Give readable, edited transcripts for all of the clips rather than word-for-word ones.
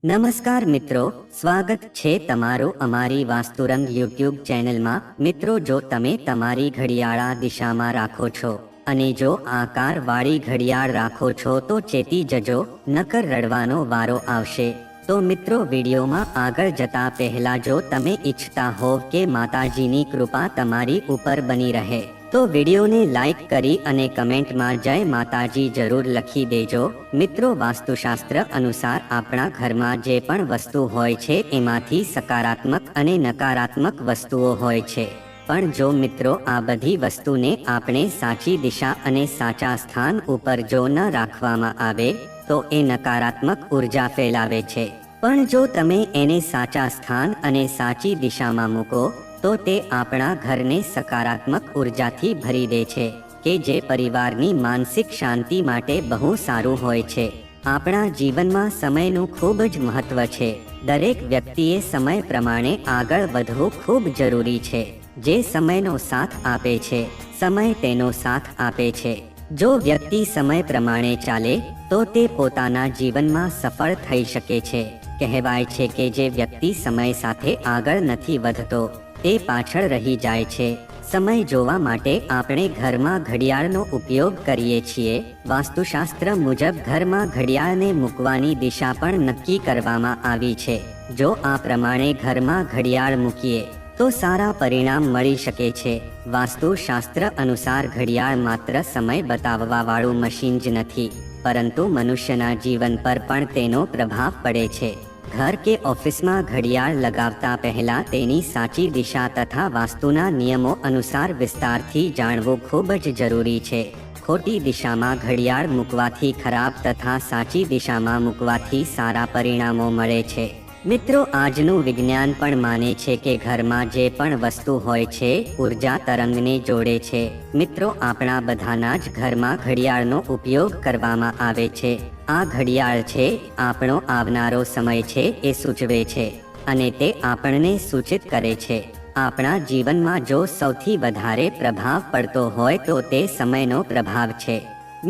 નમસ્કાર મિત્રો, સ્વાગત છે તમારું અમારી વાસ્તુરંગ યુટ્યુબ ચેનલમાં। મિત્રો, જો તમે તમારી ઘડિયાળ આ દિશામાં રાખો છો અને જો આકારવાળી ઘડિયાળ રાખો છો તો ચેતી જજો, નકર રડવાનો વારો આવશે। તો મિત્રો, વિડીયોમાં આગળ જતા પહેલા જો તમે ઈચ્છતા હોવ કે માતાજીની કૃપા તમારી ઉપર બની રહે તો વિડીયોને લાઈક કરી અને કમેન્ટમાં જય માતાજી જરૂર લખી દેજો। મિત્રો, વાસ્તુશાસ્ત્ર અનુસાર આપણા ઘરમાં જે પણ વસ્તુ હોય છે એમાંથી સકારાત્મક અને નકારાત્મક વસ્તુઓ હોય છે, પણ જો મિત્રો આ બધી વસ્તુને આપણે સાચી દિશા અને સાચા સ્થાન ઉપર જો ન રાખવામાં આવે તો એ નકારાત્મક ઉર્જા ફેલાવે છે, પણ જો તમે એને સાચા સ્થાન અને સાચી દિશામાં મૂકો તો તે આપણા ઘરને સકારાત્મક ઉર્જાથી ભરી દે છે કે જે પરિવારની માનસિક શાંતિ માટે બહુ સારું હોય છે। આપણા જીવનમાં સમયનું ખૂબ જ મહત્વ છે। દરેક વ્યક્તિએ સમય પ્રમાણે આગળ વધવું ખૂબ જરૂરી છે। જે સમયનો સાથ આપે છે, સમય તેનો સાથ આપે છે। જો વ્યક્તિ સમય પ્રમાણે ચાલે તો તે પોતાના જીવનમાં સફળ થઈ શકે છે। કહેવાય છે કે જે વ્યક્તિ સમય સાથે આગળ નથી વધતો તે પાછળ રહી જાય છે। સમય જોવા માટે આપણે ઘરમાં ઘડિયાળનો ઉપયોગ કરીએ છીએ। વાસ્તુશાસ્ત્ર મુજબ ઘરમાં ઘડિયાળને મૂકવાની દિશા પણ નક્કી કરવામાં આવી છે। જો આ પ્રમાણે ઘરમાં ઘડિયાળ મૂકીએ તો સારા પરિણામ મળી શકે છે। વાસ્તુશાસ્ત્ર અનુસાર ઘડિયાળ માત્ર સમય બતાવવાવાળું મશીન જ નથી, પરંતુ મનુષ્યના જીવન પર પણ તેનો પ્રભાવ પડે છે। ઘર કે ઓફિસમાં ઘડિયાળ લગાવતા પહેલા તેની સાચી દિશા તથા વાસ્તુના નિયમો અનુસાર વિસ્તારથી જાણવું ખૂબ જ જરૂરી છે। ખોટી દિશામાં ઘડિયાળ મૂકવાથી ખરાબ તથા સાચી દિશામાં મૂકવાથી સારા પરિણામો મળે છે। મિત્રો, આજનું વિજ્ઞાન પણ માને છે કે ઘરમાં જે પણ વસ્તુ હોય છે ઉર્જા તરંગને જોડે છે। મિત્રો, આપણા બધાના જ ઘરમાં ઘડિયાળનો ઉપયોગ કરવામાં આવે છે। આ ઘડિયાળ છે આપણો આવનારો સમય છે એ સૂચવે છે અને તે આપણને સૂચિત કરે છે। આપણા જીવનમાં જો સૌથી વધારે પ્રભાવ પડતો હોય તો તે સમયનો પ્રભાવ છે।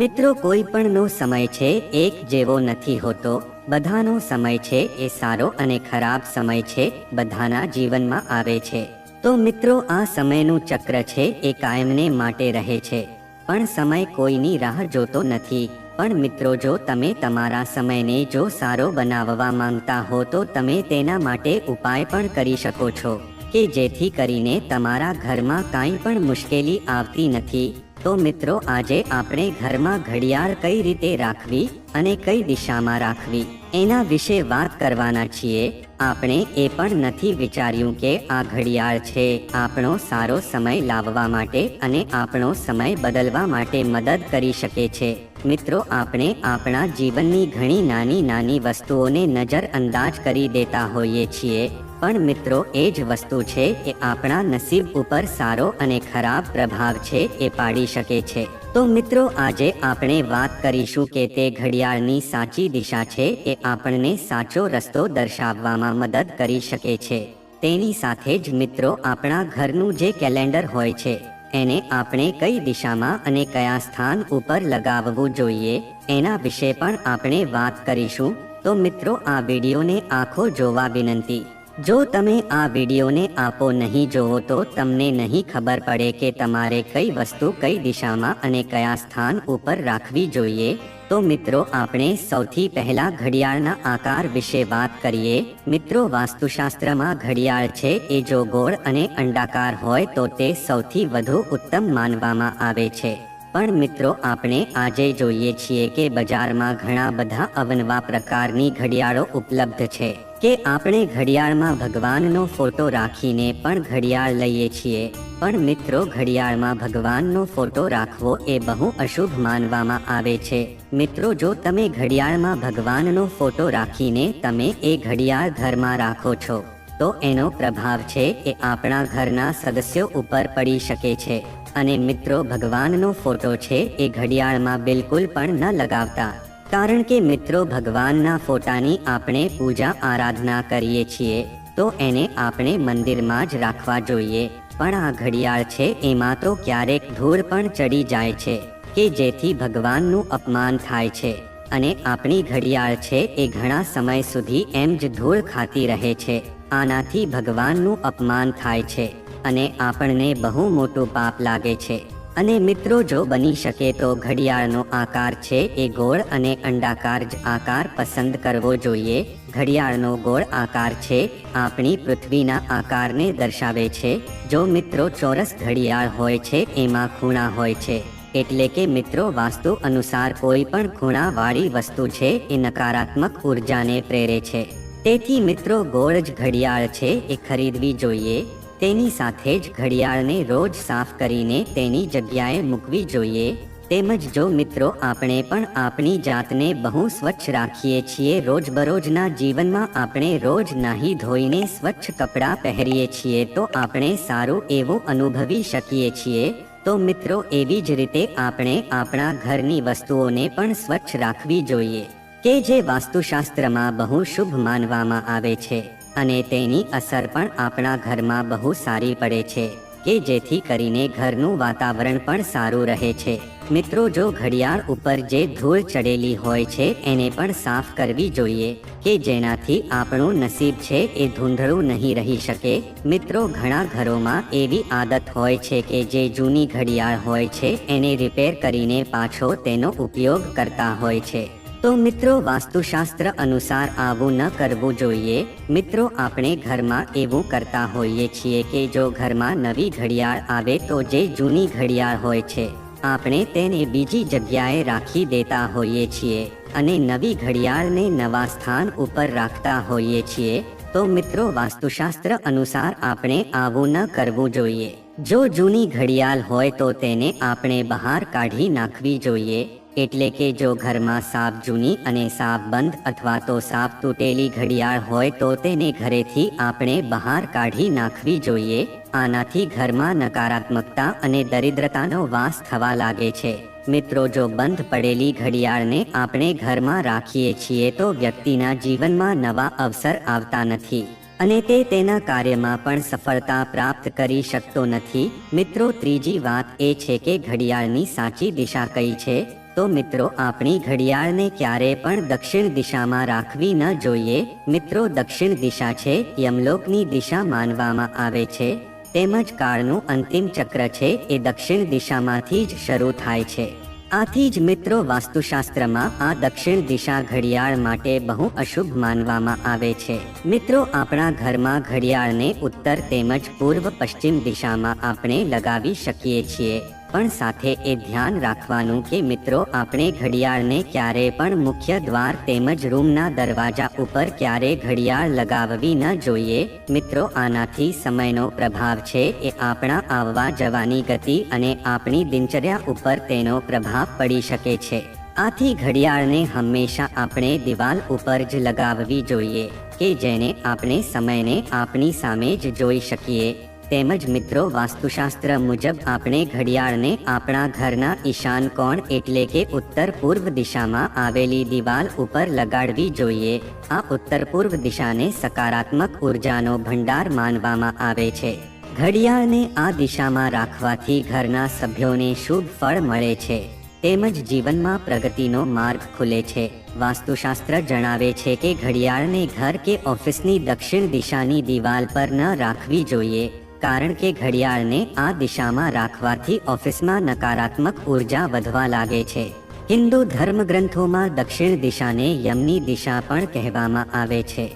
મિત્રો, કોઈ પણનો સમય છે એક જેવો નથી હોતો। બધાનો સમય છે એ સારો અને ખરાબ સમય છે બધાના જીવનમાં આવે છે। તો મિત્રો, આ સમયનું ચક્ર છે એ કાયમને માટે રહે છે, પણ સમય કોઈની રાહ જોતો નથી। પણ મિત્રો, જો તમે તમારા સમયને જો સારો બનાવવા માંગતા હો તો તમે તેના માટે ઉપાય પણ કરી શકો છો કે જેથી કરીને તમારા ઘરમાં કાંઈ પણ મુશ્કેલી આવતી નથી। તો મિત્રો, આજે આપણે ઘરમાં ઘડિયાળ કઈ રીતે રાખવી અને કઈ દિશામાં રાખવી એના વિશે વાત કરવાના છીએ। આપણે એ પણ નથી વિચાર્યું કે આ ઘડિયાળ છે આપણો સારો સમય લાવવા માટે અને આપણો સમય બદલવા માટે મદદ કરી શકે છે। મિત્રો, આપણે આપણા જીવનની ઘણી નાની નાની વસ્તુઓને નજરઅંદાજ કરી દેતા હોઈએ છીએ, પણ મિત્રો એ જ વસ્તુ છે એ આપણા નસીબ ઉપર સારો અને ખરાબ પ્રભાવ છે એ પાડી શકે છે। તો મિત્રો, આજે આપણે વાત કરીશું કે તે ઘડિયાળની સાચી દિશા છે એ આપણને સાચો રસ્તો દર્શાવવામાં મદદ કરી શકે છે। તેની સાથે જ મિત્રો, આપણા ઘરનું જે કેલેન્ડર હોય છે એને આપણે કઈ દિશામાં અને કયા સ્થાન ઉપર લગાવવું જોઈએ એના વિશે પણ આપણે વાત કરીશું। તો મિત્રો, આ વિડીયોને આખો જોવા વિનંતી। જો તમે આ વિડીયોને આપો નહીં જોવો તો તમને નહીં ખબર પડે કે તમારે કઈ વસ્તુ કઈ દિશામાં અને કયા સ્થાન ઉપર રાખવી જોઈએ। તો મિત્રો, આપણે સૌથી પહેલા ઘડિયાળના આકાર વિશે વાત કરીએ। મિત્રો, વાસ્તુશાસ્ત્રમાં ઘડિયાળ છે એ જો ગોળ અને અંડાકાર હોય તો તે સૌથી વધુ ઉત્તમ માનવામાં આવે છે, પણ મિત્રો આપણે આજે જોઈએ છીએ કે બજારમાં ઘણા બધા અવનવા પ્રકારની ઘડિયાળો ઉપલબ્ધ છે કે આપણે ઘડિયાળમાં ભગવાનનો ફોટો રાખીને પણ ઘડિયાળ લઈએ છીએ, પણ મિત્રો ઘડિયાળમાં ભગવાનનો ફોટો રાખવો એ બહુ અશુભ માનવામાં આવે છે। મિત્રો, જો તમે ઘડિયાળમાં ભગવાનનો ફોટો રાખીને તમે એ ઘડિયાળ ઘરમાં રાખો છો તો એનો પ્રભાવ છે એ આપણા ઘરના સદસ્યો ઉપર પડી શકે છે। અને મિત્રો, ભગવાનનો ફોટો છે એ ઘડિયાળમાં બિલકુલ પણ ન લગાવતા, કારણ કે મિત્રો ભગવાનના ફોટાની આપણે પૂજા આરાધના કરીએ છીએ તો એને આપણે મંદિરમાં જ રાખવા જોઈએ। પણ આ ઘડિયાળ છે એમાં તો ક્યારેક ધૂળ પણ ચડી જાય છે કે જેથી ભગવાનનું અપમાન થાય છે। અને આપણી ઘડિયાળ છે એ ઘણા સમય સુધી એમ જ ધૂળ ખાતી રહે છે. આનાથી ભગવાનનું અપમાન થાય છે અને આપણને બહુ મોટું પાપ લાગે છે. અને મિત્રો, જો બની શકે તો ઘડિયાળનો આકાર છે એ ગોળ અને અંડાકાર જ આકાર પસંદ કરવો જોઈએ. ઘડિયાળનો ગોળ આકાર છે આપણી પૃથ્વીના આકારને દર્શાવે છે. જો મિત્રો ચોરસ ઘડિયાળ હોય છે એમાં ખૂણા હોય છે, એટલે કે મિત્રો વાસ્તુ અનુસાર કોઈ પણ ખૂણાવાળી વસ્તુ છે એ નકારાત્મક ઉર્જાને પ્રેરે છે. તેથી મિત્રો ગોળ જ ઘડિયાળ છે એ ખરીદવી જોઈએ. તેની સાથે જ ઘડિયાળને રોજ સાફ કરીને તેની જગ્યાએ મૂકવી જોઈએ. તેમજ જો મિત્રો આપણે પણ આપણી જાતને બહુ સ્વચ્છ રાખીએ છીએ, રોજબરોજના જીવનમાં આપણે રોજ નાહી ધોઈને સ્વચ્છ કપડાં પહેરીએ છીએ, તો આપણે સારું એવું અનુભવી શકીએ છીએ. તો મિત્રો એવી જ રીતે આપણે આપણા ઘરની વસ્તુઓને પણ સ્વચ્છ રાખવી જોઈએ, કે જે વાસ્તુશાસ્ત્રમાં બહુ શુભ માનવામાં આવે છે. અને તેની અસર પણ આપણા ઘરમાં બહુ સારી પડે છે, કે જેથી કરીને ઘરનું વાતાવરણ પણ સારું રહે છે. મિત્રો, જો ઘડિયાળ ઉપર જે ધૂળ ચડેલી હોય છે એને પણ સાફ કરવી જોઈએ, કે જેનાથી આપણું નસીબ છે એ ધૂંધળું નહીં રહી શકે. મિત્રો, ઘણા ઘરોમાં એવી આદત હોય છે કે જે જૂની ઘડિયાળ હોય છે એને રિપેર કરીને પાછો તેનો ઉપયોગ કરતા હોય છે. તો મિત્રો વાસ્તુશાસ્ત્ર અનુસાર આવું ન કરવું જોઈએ. મિત્રો, આપણે ઘરમાં એવું કરતા હોઈએ છીએ કે જો ઘરમાં નવી ઘડિયાળ આવે તો જે જૂની ઘડિયાળ હોય છે આપણે તેને બીજી જગ્યાએ રાખી દેતા હોઈએ છીએ અને નવી ઘડિયાળને નવા સ્થાન ઉપર રાખતા હોઈએ છીએ. તો મિત્રો વાસ્તુશાસ્ત્ર અનુસાર આપણે આવું ન કરવું જોઈએ. જો જૂની ઘડિયાળ હોય તો તેને આપણે બહાર કાઢી નાખવી જોઈએ. એટલે કે જો ઘરમાં સાવ જૂની અને સાવ બંધ અથવા તો સાવ તૂટેલી ઘડિયાળ હોય તો તેને ઘરેથી આપણે બહાર કાઢી નાખવી જોઈએ. આનાથી ઘરમાં નકારાત્મકતા અને દરિદ્રતાનો વાસ થવા લાગે છે. મિત્રો, જો બંધ પડેલી ઘડિયાળને આપણે ઘરમાં રાખીએ છીએ તો વ્યક્તિના જીવનમાં નવા અવસર આવતા નથી અને તે તેના કાર્યમાં પણ સફળતા પ્રાપ્ત કરી શકતો નથી. મિત્રો, ત્રીજી વાત એ છે કે ઘડિયાળની સાચી દિશા કઈ છે. તો મિત્રો, આપણી ઘડિયાળને ક્યારે પણ દક્ષિણ દિશામાં રાખવી ન જોઈએ. મિત્રો, દક્ષિણ દિશા છે યમલોકની દિશા માનવામાં આવે છે. તેમજ કાળનું અંતિમ ચક્ર છે એ દક્ષિણ દિશામાંથી જ શરૂ થાય છે. આથી જ મિત્રો વાસ્તુશાસ્ત્રમાં આ દક્ષિણ દિશા ઘડિયાળ માટે બહુ અશુભ માનવામાં આવે છે. મિત્રો, આપણા ઘરમાં ઘડિયાળને ઉત્તર તેમજ પૂર્વ પશ્ચિમ દિશામાં આપણે લગાવી શકીએ છીએ, પણ સાથે એ ધ્યાન રાખવાનું કે મિત્રો આપણે ઘડિયાળને ક્યારે પણ મુખ્ય દ્વાર તેમજ રૂમના દરવાજા ઉપર ક્યારે ઘડિયાળ લગાવવી ન જોઈએ. મિત્રો, આનાથી સમયનો પ્રભાવ છે એ આપણા આવવા જવાની ગતિ અને આપણી દિનચર્યા ઉપર તેનો પ્રભાવ પડી શકે છે. આથી ઘડિયાળને હંમેશા આપણે દિવાલ ઉપર જ લગાવવી જોઈએ, કે જેને આપણે સમયને આપણી સામે જ જોઈ શકીએ. તેમજ મિત્રો વાસ્તુશાસ્ત્ર મુજબ આપણે ઘડિયાળને આપણા ઘરના ઈશાન કોણ એટલે કે ઉત્તર પૂર્વ દિશામાં આવેલી દિવાલ ઉપર લગાડવી જોઈએ. આ ઉત્તર પૂર્વ દિશાને સકારાત્મક ઉર્જાનો ભંડાર માનવામાં આવે છે. ઘડિયાળને આ દિશામાં રાખવાથી ઘરના સભ્યોને શુભ ફળ મળે છે તેમજ જીવનમાં પ્રગતિનો માર્ગ ખુલે છે. વાસ્તુશાસ્ત્ર જણાવે છે કે ઘડિયાળને ઘર કે ઓફિસની દક્ષિણ દિશાની દિવાલ પર ન રાખવી જોઈએ, કારણ કે ઘડિયાળને આ દિશામાં રાખવાથી ઓફિસમાં નકારાત્મક ઉર્જા વધવા લાગે છે. હિન્દુ ધર્મગ્રંથોમાં દક્ષિણ દિશાને યમની દિશા પણ કહેવામાં આવે છે.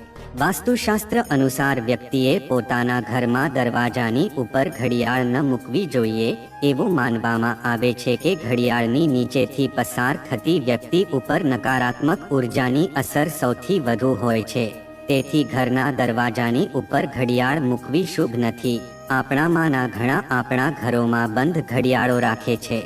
વાસ્તુશાસ્ત્ર અનુસાર વ્યક્તિએ પોતાના ઘરમાં દરવાજાની ઉપર ઘડિયાળ ન મૂકવી જોઈએ. એવું માનવામાં આવે છે કે ઘડિયાળની નીચેથી પસાર થતી વ્યક્તિ ઉપર નકારાત્મક ઉર્જાની અસર સૌથી વધુ હોય છે. તેથી ઘરના દરવાજાની ઉપર ઘડિયાળ મૂકવી શુભ નથી. આપણામાંના ઘણા આપણા ઘરોમાં બંધ ઘડિયાળો રાખે છે,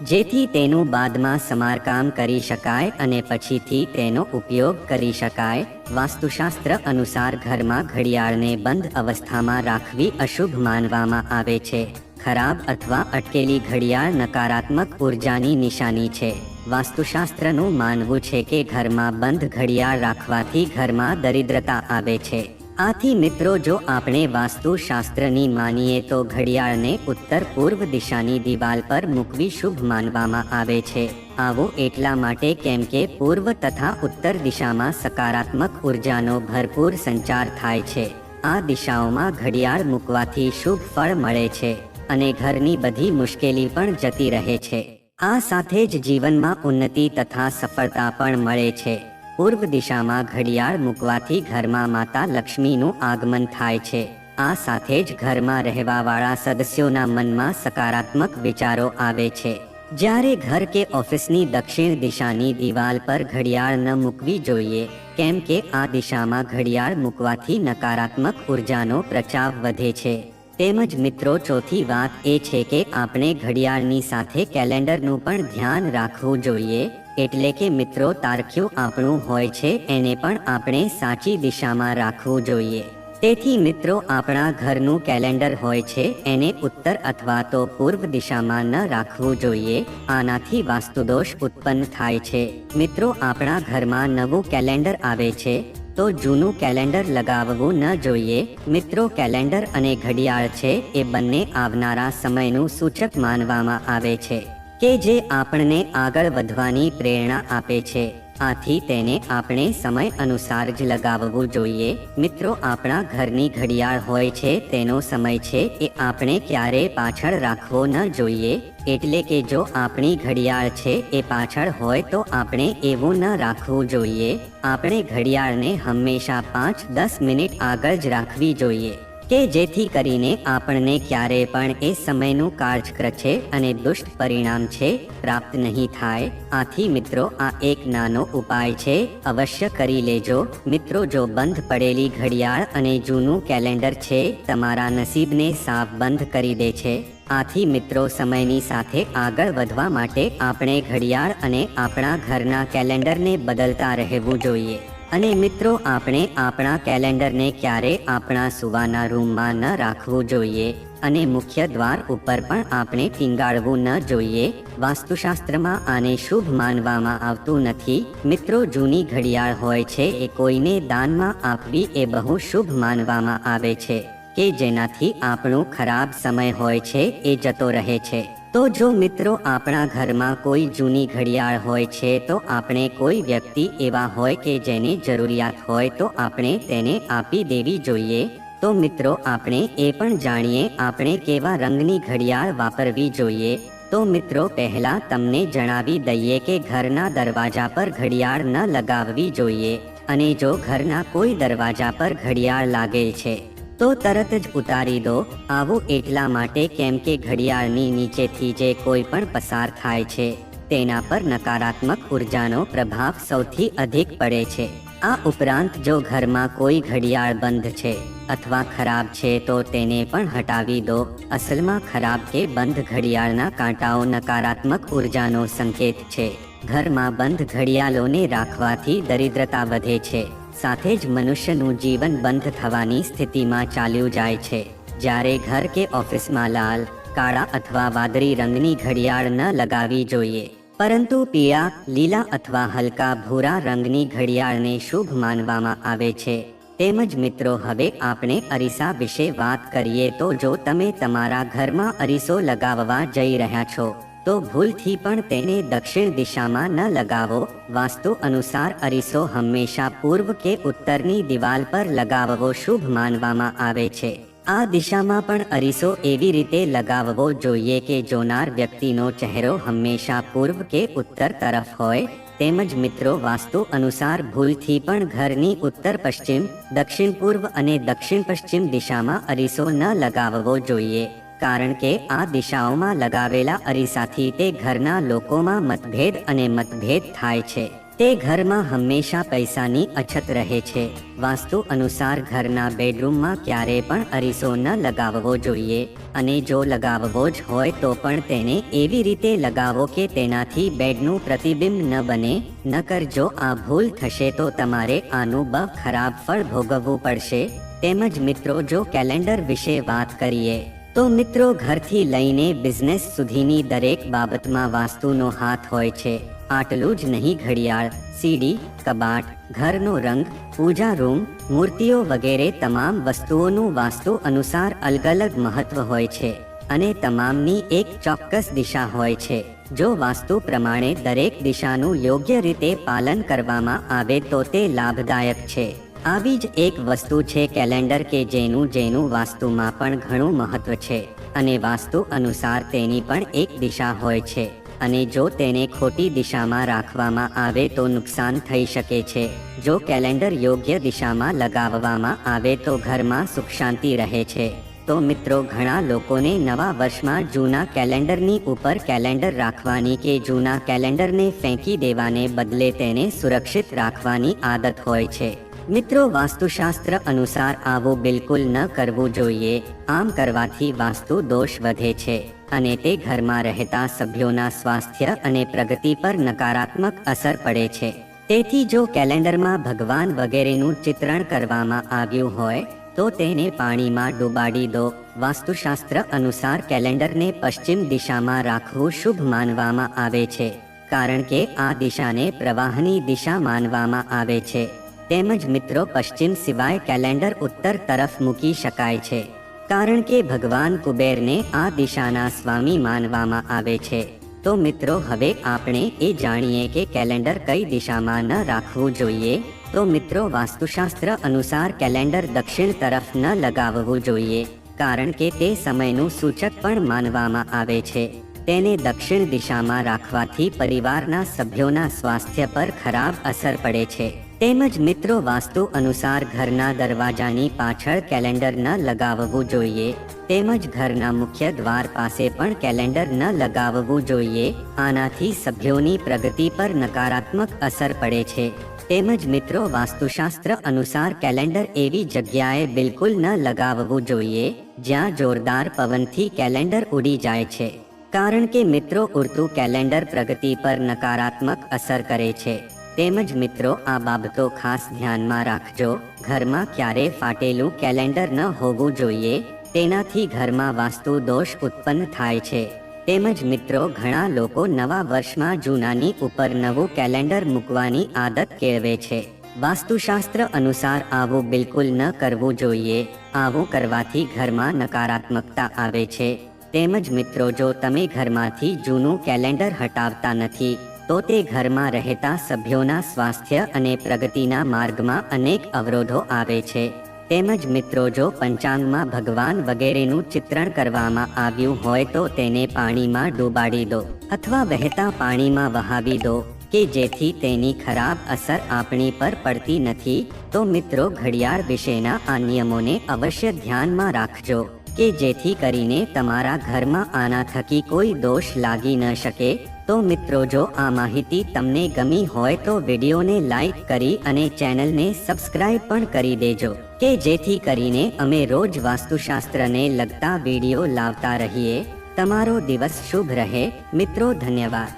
જેથી તેનું બાદમાં સમારકામ કરી શકાય અને પછીથી તેનો ઉપયોગ કરી શકાય. વાસ્તુશાસ્ત્ર અનુસાર ઘરમાં ઘડિયાળને બંધ અવસ્થામાં રાખવી અશુભ માનવામાં આવે છે. ખરાબ અથવા અટકેલી ઘડિયાળ નકારાત્મક ઉર્જાની નિશાની છે. વાસ્તુશાસ્ત્રનું માનવું છે કે ઘરમાં બંધ ઘડિયાળ રાખવાથી ઘરમાં દરિદ્રતા આવે છે. આથી મિત્રો, જો આપણે વાસ્તુશાસ્ત્રની માનીએ તો ઘડિયાળને ઉત્તર પૂર્વ દિશાની દિવાલ પર મૂકવી શુભ માનવામાં આવે છે. આવું એટલા માટે કેમ કે પૂર્વ તથા ઉત્તર દિશામાં સકારાત્મક ઉર્જાનો ભરપૂર સંચાર થાય છે. આ દિશાઓમાં ઘડિયાળ મૂકવાથી શુભ ફળ મળે છે અને ઘરની બધી મુશ્કેલી પણ જતી રહે છે. આ સાથે જ જીવનમાં ઉન્નતિ તથા સફળતા પણ મળે છે. પૂર્વ દિશામાં ઘડિયાળ મૂકવાથી ઘરમાં માતા લક્ષ્મીનું આગમન થાય છે. આ સાથે જ ઘરમાં રહેવાવાળા સદસ્યોના મનમાં સકારાત્મક વિચારો આવે છે. જ્યારે ઘર કે ઓફિસની દક્ષિણ દિશાની દિવાલ પર ઘડિયાળ ન મૂકવી જોઈએ, કેમ કે આ દિશામાં ઘડિયાળ મૂકવાથી નકારાત્મક ઉર્જાનો પ્રચાર વધે છે. તેમજ મિત્રો, ચોથી વાત એ છે કે આપણે ઘડિયાળની સાથે કેલેન્ડરનું પણ ધ્યાન રાખવું જોઈએ. એટલે કે મિત્રો, તારીખ્યું આપણું હોય છે એને પણ આપણે સાચી દિશામાં રાખવું જોઈએ. તેથી મિત્રો, આપણા ઘરનું કેલેન્ડર હોય છે એને ઉત્તર અથવા તો પૂર્વ દિશામાં ન રાખવું જોઈએ. આનાથી વાસ્તુદોષ ઉત્પન્ન થાય છે. મિત્રો, આપણા ઘરમાં નવું કેલેન્ડર આવે છે તો જૂનું કેલેન્ડર લગાવવું ન જોઈએ. મિત્રો, કેલેન્ડર અને ઘડિયાળ છે એ બંને આવનારા સમયનું સૂચક માનવામાં આવે છે કે જે આપણને આગળ વધવાની પ્રેરણા આપે છે. આથી તેને આપણે સમય અનુસાર જ લગાવવું જોઈએ. મિત્રો, આપણા ઘરની ઘડિયાળ હોય છે તેનો સમય છે એ આપણે ક્યારેય પાછળ રાખવો ન જોઈએ. એટલે કે જો આપણી ઘડિયાળ છે એ પાછળ હોય તો આપણે એવું ન રાખવું જોઈએ. આપણે ઘડિયાળને હંમેશા 5-10 મિનિટ આગળ જ રાખવી જોઈએ કે જેથી કરીને આપણને ક્યારેય પણ એ સમયનું કાર્યચક્ર છે અને દુષ્ટ પરિણામ છે પ્રાપ્ત નહીં થાય. આથી મિત્રો, આ એક નાનો ઉપાય છે, અવશ્ય કરી લેજો. મિત્રો, જો બંધ પડેલી ઘડિયાળ અને જૂનું કેલેન્ડર છે તમારા નસીબને સાફ બંધ કરી દે છે. આથી મિત્રો, સમયની સાથે આગળ વધવા માટે આપણે ઘડિયાળ અને આપણા ઘરના કેલેન્ડરને બદલતા રહેવું જોઈએ. અને મિત્રો, આપણે આપણા કેલેન્ડરને ક્યારે આપણા સુવાના રૂમમાં ન રાખવું જોઈએ અને મુખ્ય દ્વાર ઉપર પણ આપણે ટીંગાળવું ન જોઈએ. વાસ્તુશાસ્ત્રમાં આને શુભ માનવામાં આવતું નથી. મિત્રો, જૂની ઘડિયાળ હોય છે એ કોઈને દાનમાં આપવી એ બહુ શુભ માનવામાં આવે છે કે જેનાથી આપણો ખરાબ સમય હોય છે એ જતો રહે છે. તો જો મિત્રો, આપણા ઘરમાં કોઈ જૂની ઘડિયાળ હોય છે તો આપણે કોઈ વ્યક્તિ એવા હોય કે જેને જરૂરિયાત હોય તો આપણે તેને આપી દેવી જોઈએ. તો મિત્રો, આપણે એ પણ જાણીએ આપણે કેવા રંગની ઘડિયાળ વાપરવી જોઈએ. તો મિત્રો, પહેલા તમને જણાવી દઈએ કે ઘરના દરવાજા પર ઘડિયાળ ન લગાવવી જોઈએ. અને જો ઘરના કોઈ દરવાજા પર ઘડિયાળ લાગેલ છે તો તરત જ ઉતારી દો. આવું એટલા માટે કેમ કે ઘડિયાળની નીચેથી જે કોઈ પણ પસાર થાય છે તેના પર નકારાત્મક ઉર્જાનો પ્રભાવ સૌથી અધિક પડે છે. આ ઉપરાંત જો ઘરમાં કોઈ ઘડિયાળ બંધ છે અથવા ખરાબ છે તો તેને પણ હટાવી દો. અસલમાં ખરાબ કે બંધ ઘડિયાળના કાંટાઓ નકારાત્મક ઉર્જાનો સંકેત છે. ઘરમાં બંધ ઘડિયાળોને રાખવાથી દરિદ્રતા વધે છે. સાથે જ મનુષ્યનું જીવન બંધ થવાની સ્થિતિમાં ચાલ્યું જાય છે. જ્યારે ઘર કે ઓફિસમાં લાલ, કાળા અથવા વાદળી રંગની ઘડિયાળ ન લગાવવી જોઈએ, પરંતુ પીળા, લીલા અથવા હલકા ભૂરા રંગની ઘડિયાળને શુભ માનવામાં આવે છે. તેમજ મિત્રો, હવે આપણે અરીસા વિશે વાત કરીએ તો જો તમે તમારા ઘરમાં અરીસો લગાવવા જઈ રહ્યા છો તો ભૂલથી પણ તેને દક્ષિણ દિશામાં ન લગાવો. વાસ્તુ અનુસાર અરીસો હંમેશા પૂર્વ કે ઉત્તરની દિવાલ પર લગાવવો શુભ માનવામાં આવે છે. આ દિશામાં પણ અરીસો એવી રીતે લગાવવો જોઈએ કે જોનાર વ્યક્તિનો ચહેરો હંમેશા પૂર્વ કે ઉત્તર તરફ હોય. તેમજ મિત્રો, વાસ્તુ અનુસાર ભૂલથી પણ ઘરની ઉત્તર પશ્ચિમ, દક્ષિણ પૂર્વ અને દક્ષિણ પશ્ચિમ દિશામાં અરીસો ન લગાવવો જોઈએ. કારણ કે આ દિશાઓમાં લગાવેલા અરીસાથી તે ઘરના લોકોમાં મતભેદ અને મતભેદ થાય છે. તે ઘરમાં હંમેશા પૈસાની અછત રહે છે. વાસ્તુ અનુસાર ઘરના બેડરૂમમાં ક્યારેય પણ અરીસો ન લગાવવો જોઈએ. અને જો લગાવવો જ હોય તો પણ તેને એવી રીતે લગાવો કે તેનાથી બેડનું પ્રતિબિંબ ન બને. નકર જો આ ભૂલ થશે તો તમારે આનું બહુ ખરાબ ફળ ભોગવવું પડશે. તેમજ મિત્રો, જો કેલેન્ડર વિશે વાત કરીએ તો મિત્રો, ઘરથી લઈને બિઝનેસ સુધીની દરેક બાબતમાં વાસ્તુનો હાથ હોય છે. આટલું જ નહીં, ઘડિયાળ, સીડી, કબાટ, ઘરનો રંગ, પૂજા રૂમ, મૂર્તિઓ વગેરે તમામ વસ્તુઓનું વાસ્તુ અનુસાર અલગ અલગ મહત્વ હોય છે અને તમામની એક ચોક્કસ દિશા હોય છે. જો વાસ્તુ પ્રમાણે દરેક દિશાનું યોગ્ય રીતે પાલન કરવામાં આવે તો તે લાભદાયક છે. આવી જ એક વસ્તુ છે કેલેન્ડર, કે જેનું વાસ્તુમાં પણ ઘણું મહત્વ છે અને વાસ્તુ અનુસાર તેની પણ એક દિશા હોય છે અને જો તેને ખોટી દિશામાં રાખવામાં આવે તો નુકસાન થઈ શકે છે. જો કેલેન્ડર યોગ્ય દિશામાં લગાવવામાં આવે તો ઘરમાં સુખ શાંતિ રહે છે. તો મિત્રો, ઘણા લોકોને નવા વર્ષમાં જૂના કેલેન્ડરની ઉપર કેલેન્ડર રાખવાની કે જૂના કેલેન્ડરને ફેંકી દેવાને બદલે તેને સુરક્ષિત રાખવાની આદત હોય છે. મિત્રો, વાસ્તુશાસ્ત્ર અનુસાર આવું બિલકુલ ન કરવું જોઈએ. આમ કરવાથી વાસ્તુ દોષ વધે છે અને તે ઘરમાં રહેતા સભ્યોના સ્વાસ્થ્ય અને પ્રગતિ પર નકારાત્મક અસર પડે છે. તેથી જો કેલેન્ડરમાં ભગવાન વગેરેનું ચિત્રણ કરવામાં આવ્યું હોય તો તેને પાણીમાં ડૂબાડી દો. વાસ્તુશાસ્ત્ર અનુસાર કેલેન્ડરને પશ્ચિમ દિશામાં રાખવું શુભ માનવામાં આવે છે, કારણ કે આ દિશાને પ્રવાહની દિશા માનવામાં આવે છે. તેમજ મિત્રો, પશ્ચિમ સિવાય કેલેન્ડર ઉત્તર તરફ મૂકી શકાય છે, કારણ કે ભગવાન કુબેરને આ દિશાના સ્વામી માનવામાં આવે છે. તો મિત્રો, હવે આપણે એ જાણીએ કે કેલેન્ડર કઈ દિશામાં ન રાખવું જોઈએ. તો મિત્રો, વાસ્તુશાસ્ત્ર અનુસાર કેલેન્ડર દક્ષિણ તરફ ન લગાવવું જોઈએ, કારણ કે તે સમયનું સૂચક પણ માનવામાં આવે છે. તેને દક્ષિણ દિશામાં રાખવાથી પરિવારના સભ્યોના સ્વાસ્થ્ય પર ખરાબ અસર પડે છે. તેમજ મિત્રો, વાસ્તુ અનુસાર ઘરના દરવાજાની પાછળ કેલેન્ડર ન લગાવવું જોઈએ. તેમજ ઘરના મુખ્ય દ્વાર પાસે પણ કેલેન્ડર ન લગાવવું જોઈએ. આનાથી સભ્યોની પ્રગતિ પર નકારાત્મક અસર પડે છે. તેમજ મિત્રો, વાસ્તુશાસ્ત્ર અનુસાર કેલેન્ડર એવી જગ્યાએ બિલકુલ ન લગાવવું જોઈએ જ્યાં જોરદાર પવનથી કેલેન્ડર ઉડી જાય છે, કારણ કે મિત્રો, ઉડતું કેલેન્ડર પ્રગતિ પર નકારાત્મક અસર કરે છે. તેમજ મિત્રો, આ બાબતો ખાસ ધ્યાનમાં રાખજો. ઘરમાં ક્યારે ફાટેલું કેલેન્ડર ન હોવું જોઈએ, તેનાથી ઘરમાં વાસ્તુ દોષ ઉત્પન્ન થાય છે. તેમજ મિત્રો, ઘણા લોકો નવા વર્ષમાં જૂનાની ઉપર નવું કેલેન્ડર મૂકવાની આદત કેળવે છે. વાસ્તુશાસ્ત્ર અનુસાર આવું બિલકુલ ન કરવું જોઈએ. આવું કરવાથી ઘરમાં નકારાત્મકતા આવે છે. તેમજ મિત્રો, જો તમે ઘરમાંથી જૂનું કેલેન્ડર હટાવતા નથી તો તે ઘરમાં રહેતા સભ્યોના સ્વાસ્થ્ય અને પ્રગતિના માર્ગમાં અનેક અવરોધો આવે છે. તેમજ મિત્રો, જો પંચાંગમાં ભગવાન વગેરેનું ચિત્રણ કરવામાં આવ્યું હોય તો તેને પાણીમાં ડૂબાડી દો અથવા વહેતા પાણીમાં વહાવી દો, કે જેથી તેની ખરાબ અસર આપણી પર પડતી નથી. તો મિત્રો, ઘડિયાળ વિશેના આ નિયમોને અવશ્ય ધ્યાનમાં રાખજો, કે જેથી કરીને તમારા ઘરમાં આના થકી કોઈ દોષ લાગી ન શકે. તો મિત્રો, જો આ માહિતી તમને ગમી હોય તો વિડીયોને લાઈક કરી અને ચેનલને સબસ્ક્રાઇબ પણ કરી દેજો, કે જેથી કરીને અમે રોજ વાસ્તુશાસ્ત્રને લગતા વિડીયો લાવતા રહીએ. તમારો દિવસ શુભ રહે મિત્રો. ધન્યવાદ.